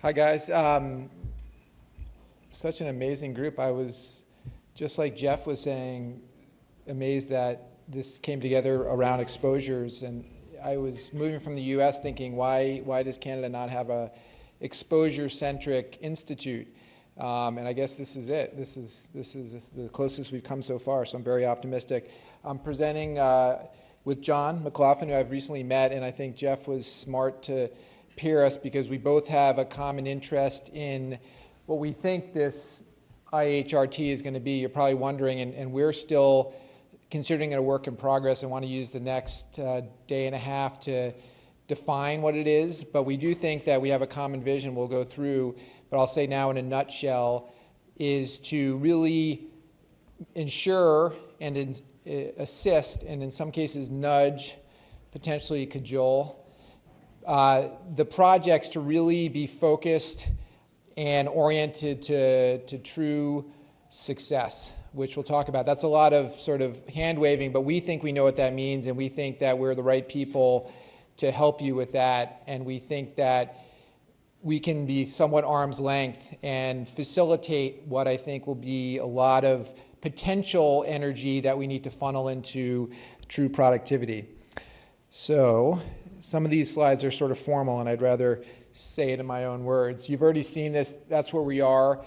Hi guys. Such an amazing group. I was, just like Jeff was saying, amazed that this came together around exposures. And I was moving from the US thinking, why does Canada not have a exposure-centric institute? And I guess this is it. This is the closest we've come so far, so I'm very optimistic. I'm presenting with John McLaughlin, who I've recently met, and I think Jeff was smart to peer us because we both have a common interest in what we think this IHRT is going to be. You're probably wondering, and we're still considering it a work in progress and want to use the next day and a half to define what it is, but we do think that we have a common vision we'll go through, but I'll say now in a nutshell, is to really ensure and assist, and in some cases nudge, potentially cajole, the projects to really be focused and oriented to true success, which we'll talk about. That's a lot of sort of hand waving, but we think we know what that means, and we think that we're the right people to help you with that, and we think that we can be somewhat arm's length and facilitate what I think will be a lot of potential energy that we need to funnel into true productivity. So some of these slides are sort of formal, and I'd rather say it in my own words. You've already seen this. That's where we are.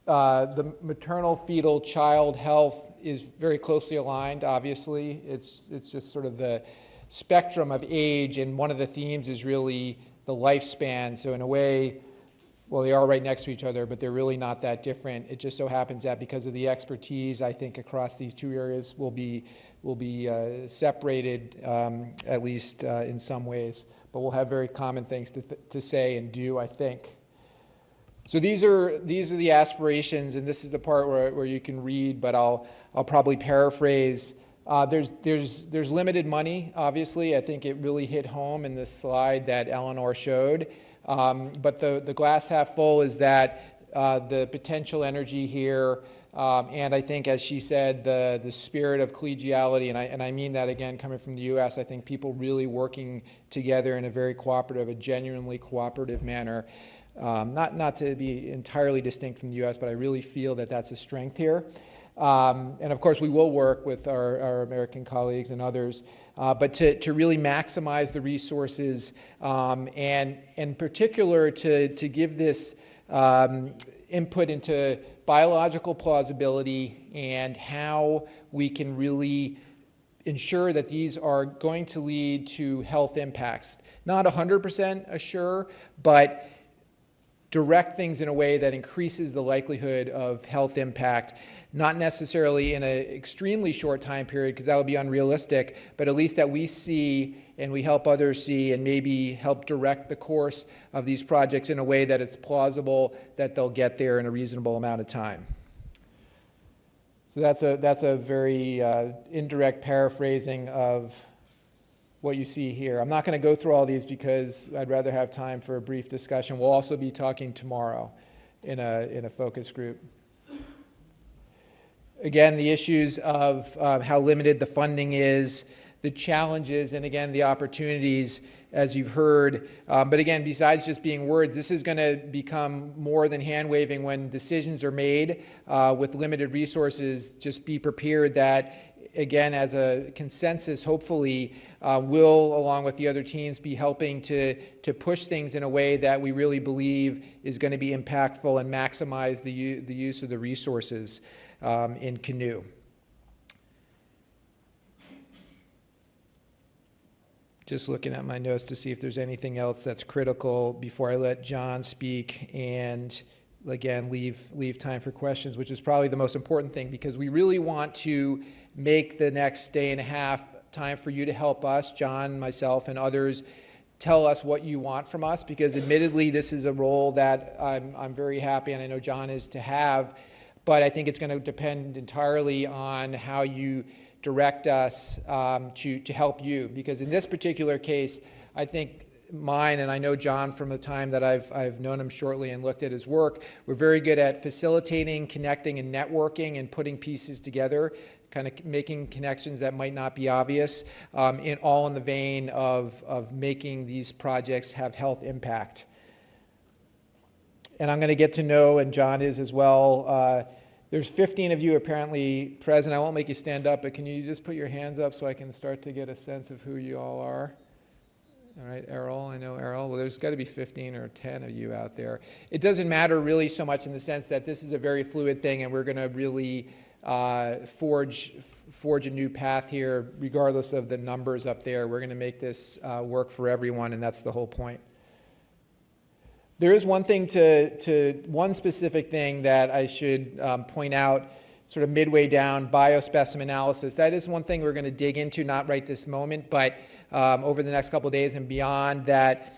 The maternal fetal child health is very closely aligned, obviously. It's just sort of the spectrum of age, and one of the themes is really the lifespan. So in a way, well, they are right next to each other, but they're really not that different. It just so happens that because of the expertise, I think, across these two areas will be separated, at least in some ways. But we'll have very common things to say and do, I think. So these are the aspirations, and this is the part where you can read, but I'll probably paraphrase. There's limited money, obviously. I think it really hit home in this slide that Eleanor showed. But the glass half full is that the potential energy here, and I think, as she said, the spirit of collegiality, and I mean that again coming from the US, I think people really working together in a very cooperative, a genuinely cooperative manner. Not to be entirely distinct from the US, but I really feel that that's a strength here. And of course, we will work with our American colleagues and others, but to really maximize the resources, and in particular to give this input into biological plausibility and how we can really ensure that these are going to lead to health impacts. Not 100% assure, but direct things in a way that increases the likelihood of health impact, not necessarily in an extremely short time period, because that would be unrealistic, but at least that we see and we help others see and maybe help direct the course of these projects in a way that it's plausible that they'll get there in a reasonable amount of time. So that's a very indirect paraphrasing of what you see here. I'm not going to go through all these because I'd rather have time for a brief discussion. We'll also be talking tomorrow in a focus group. Again, the issues of how limited the funding is, the challenges, and again, the opportunities, as you've heard. But again, besides just being words, this is going to become more than hand-waving when decisions are made with limited resources. Just be prepared that, again, as a consensus, hopefully, will, along with the other teams, be helping to push things in a way that we really believe is going to be impactful and maximize the use of the resources in CANUE. Just looking at my notes to see if there's anything else that's critical before I let John speak, and again, leave time for questions, which is probably the most important thing, because we really want to make the next day and a half time for you to help us, John, myself, and others, tell us what you want from us, because admittedly this is a role that I'm very happy, and I know John is, to have, but I think it's going to depend entirely on how you direct us to help you, because in this particular case, I think mine, and I know John from the time that I've known him shortly and looked at his work, we're very good at facilitating, connecting, and networking and putting pieces together, kind of making connections that might not be obvious, all in the vein of making these projects have health impact. And I'm going to get to know, and John is as well. There's 15 of you apparently present. I won't make you stand up, but can you just put your hands up so I can start to get a sense of who you all are? All right, Errol, I know Errol. Well, there's got to be 15 or 10 of you out there. It doesn't matter really so much in the sense that this is a very fluid thing, and we're going to really forge a new path here, regardless of the numbers up there. We're going to make this work for everyone, and that's the whole point. There is one thing one specific thing that I should point out sort of midway down, biospecimen analysis. That is one thing we're going to dig into, not right this moment, but over the next couple of days and beyond, that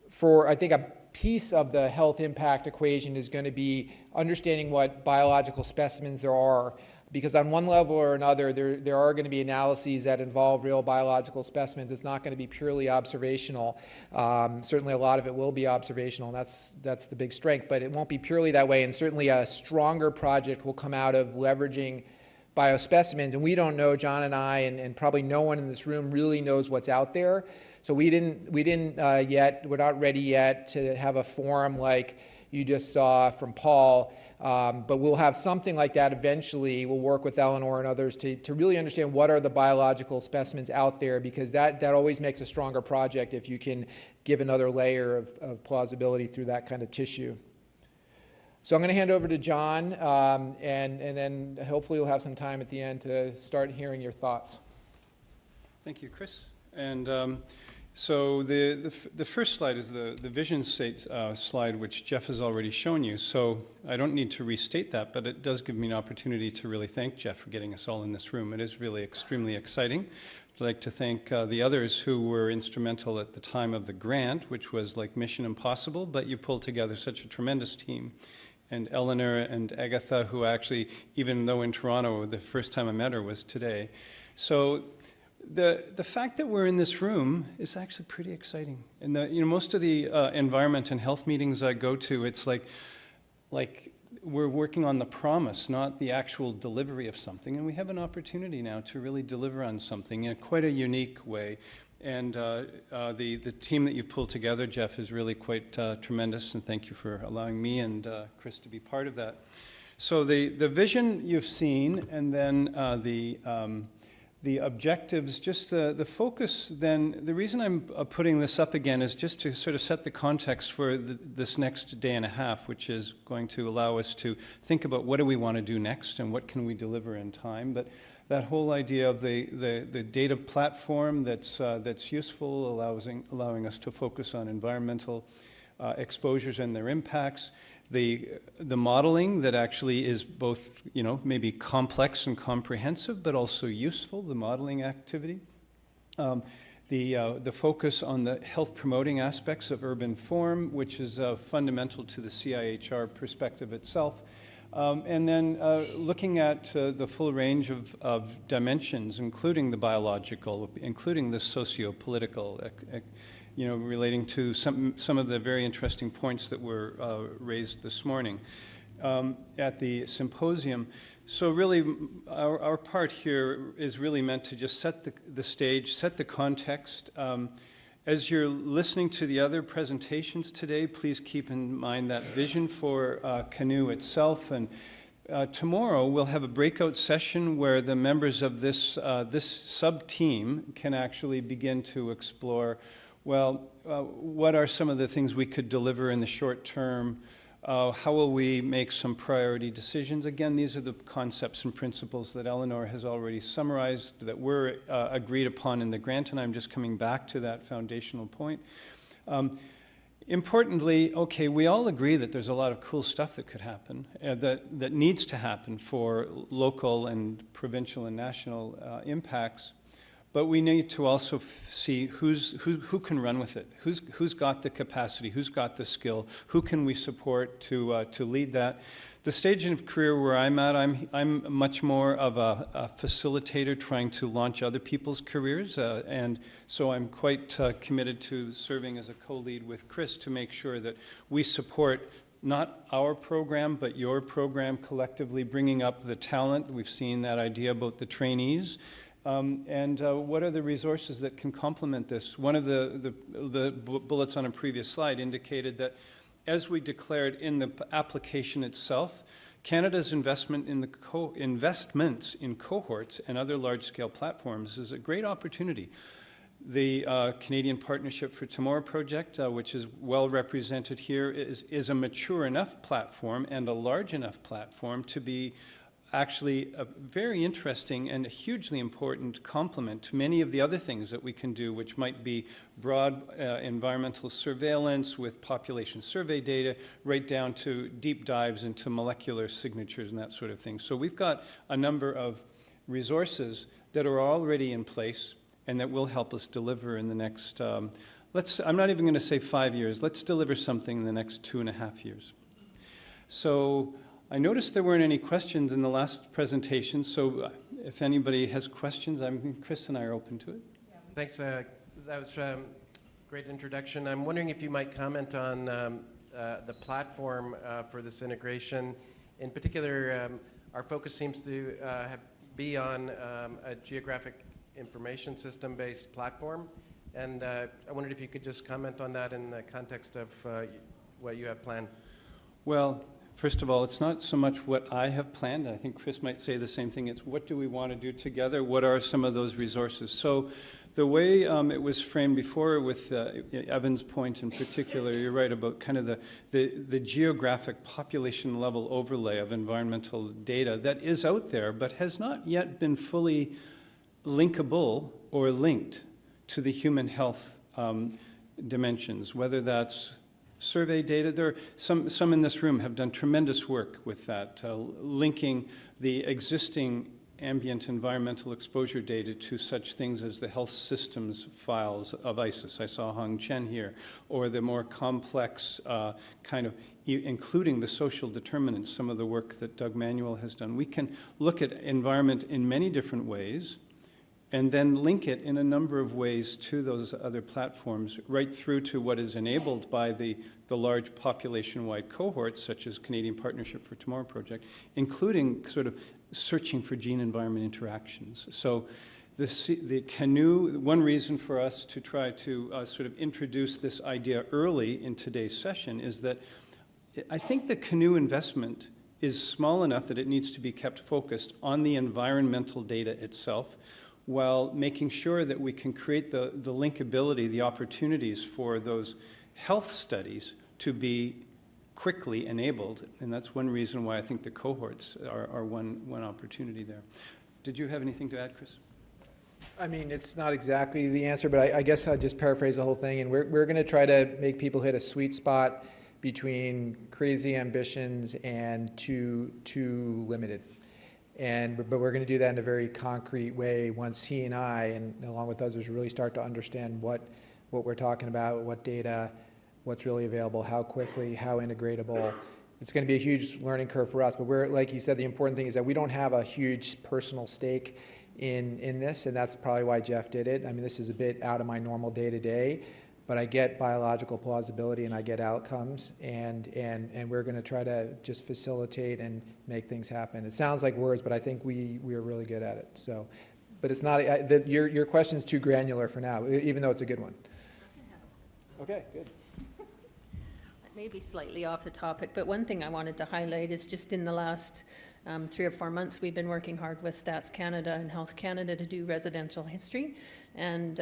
for, I think, a piece of the health impact equation is going to be understanding what biological specimens there are. Because on one level or another, there are going to be analyses that involve real biological specimens. It's not going to be purely observational. Certainly a lot of it will be observational, and that's the big strength, but it won't be purely that way, and certainly a stronger project will come out of leveraging biospecimens. And we don't know, John and I, and probably no one in this room really knows what's out there. So we're not ready yet to have a forum like you just saw from Paul, but we'll have something like that eventually. We'll work with Eleanor and others to really understand what are the biological specimens out there, because that always makes a stronger project if you can give another layer of plausibility through that kind of tissue. So I'm going to hand over to John, and then hopefully we'll have some time at the end to start hearing your thoughts. Thank you, Chris. And so the first slide is the vision state slide, which Jeff has already shown you. So I don't need to restate that, but it does give me an opportunity to really thank Jeff for getting us all in this room. It is really extremely exciting. I'd like to thank the others who were instrumental at the time of the grant, which was like mission impossible, but you pulled together such a tremendous team. And Eleanor and Agatha, who actually, even though in Toronto, the first time I met her was today. So the fact that we're in this room is actually pretty exciting. And most of the environment and health meetings I go to, it's like we're working on the promise, not the actual delivery of something. And we have an opportunity now to really deliver on something in quite a unique way. And the team that you've pulled together, Jeff, is really quite tremendous, and thank you for allowing me and Chris to be part of that. So the vision you've seen, and then the objectives, just the focus, then the reason I'm putting this up again is just to sort of set the context for this next day and a half, which is going to allow us to think about what do we want to do next and what can we deliver in time. But that whole idea of the data platform that's useful, allowing us to focus on environmental exposures and their impacts, the modeling that actually is both, maybe complex and comprehensive, but also useful, the modeling activity. The focus on the health promoting aspects of urban form, which is fundamental to the CIHR perspective itself. And then looking at the full range of dimensions, including the biological, including the socio-political, relating to some of the very interesting points that were raised this morning at the symposium. So really, our part here is really meant to just set the stage, set the context. As you're listening to the other presentations today, please keep in mind that vision for CANUE itself. And tomorrow we'll have a breakout session where the members of this sub-team can actually begin to explore, well, what are some of the things we could deliver in the short term? How will we make some priority decisions? Again, these are the concepts and principles that Eleanor has already summarized that were agreed upon in the grant, and I'm just coming back to that foundational point. Importantly, okay, we all agree that there's a lot of cool stuff that could happen, that needs to happen for local and provincial and national impacts. But we need to also see who can run with it, who's got the capacity, who's got the skill, who can we support to lead that. The stage of career where I'm at, I'm much more of a facilitator trying to launch other people's careers, and so I'm quite committed to serving as a co-lead with Chris to make sure that we support not our program, but your program collectively, bringing up the talent. We've seen that idea about the trainees. And what are the resources that can complement this? One of the bullets on a previous slide indicated that as we declared in the application itself, Canada's investments in cohorts and other large-scale platforms is a great opportunity. The Canadian Partnership for Tomorrow project, which is well represented here, is a mature enough platform and a large enough platform to be actually a very interesting and a hugely important complement to many of the other things that we can do, which might be broad environmental surveillance with population survey data, right down to deep dives into molecular signatures and that sort of thing. So we've got a number of resources that are already in place and that will help us deliver in the next, I'm not even going to say 5 years, let's deliver something in the next 2.5 years. So I noticed there weren't any questions in the last presentation, so if anybody has questions, Chris and I are open to it. Thanks. That was a great introduction. I'm wondering if you might comment on the platform for this integration. In particular, our focus seems to be on a geographic information system-based platform, and I wondered if you could just comment on that in the context of what you have planned. Well, first of all, it's not so much what I have planned. I think Chris might say the same thing. It's what do we want to do together? What are some of those resources? So the way it was framed before with Evan's point in particular, you're right about kind of the geographic population level overlay of environmental data that is out there, but has not yet been fully linkable or linked to the human health dimensions, whether that's survey data. There are some in this room have done tremendous work with that, linking the existing ambient environmental exposure data to such things as the health systems files of ISIS. I saw Hong Chen here, or the more complex kind of, including the social determinants, some of the work that Doug Manuel has done. We can look at environment in many different ways, and then link it in a number of ways to those other platforms, right through to what is enabled by the large population-wide cohorts, such as Canadian Partnership for Tomorrow project, including sort of searching for gene-environment interactions. So the CANUE, one reason for us to try to sort of introduce this idea early in today's session is that I think the CANUE investment is small enough that it needs to be kept focused on the environmental data itself, while making sure that we can create the linkability, the opportunities for those health studies to be quickly enabled. And that's one reason why I think the cohorts are one opportunity there. Did you have anything to add, Chris? I mean, it's not exactly the answer, but I guess I'll just paraphrase the whole thing. And we're going to try to make people hit a sweet spot between crazy ambitions and too limited. But we're going to do that in a very concrete way once he and I, and along with others, really start to understand what we're talking about, what data, what's really available, how quickly, how integratable. It's going to be a huge learning curve for us, but like you said, the important thing is that we don't have a huge personal stake in this, and that's probably why Jeff did it. I mean, this is a bit out of my normal day-to-day, but I get biological plausibility and I get outcomes, and we're going to try to just facilitate and make things happen. It sounds like words, but I think we are really good at it. So, but it's not, your question's too granular for now, even though it's a good one. Okay, good. Maybe slightly off the topic, but one thing I wanted to highlight is just in the last 3 or 4 months, we've been working hard with Stats Canada and Health Canada to do residential history. And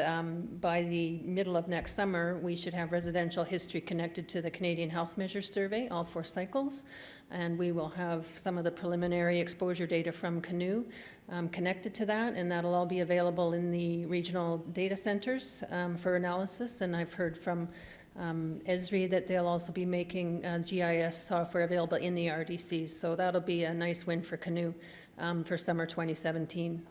by the middle of next summer, we should have residential history connected to the Canadian Health Measures Survey, all 4 cycles. And we will have some of the preliminary exposure data from CANUE connected to that, and that'll all be available in the regional data centers for analysis. And I've heard from Esri that they'll also be making GIS software available in the RDCs. So that'll be a nice win for CANUE for summer 2017.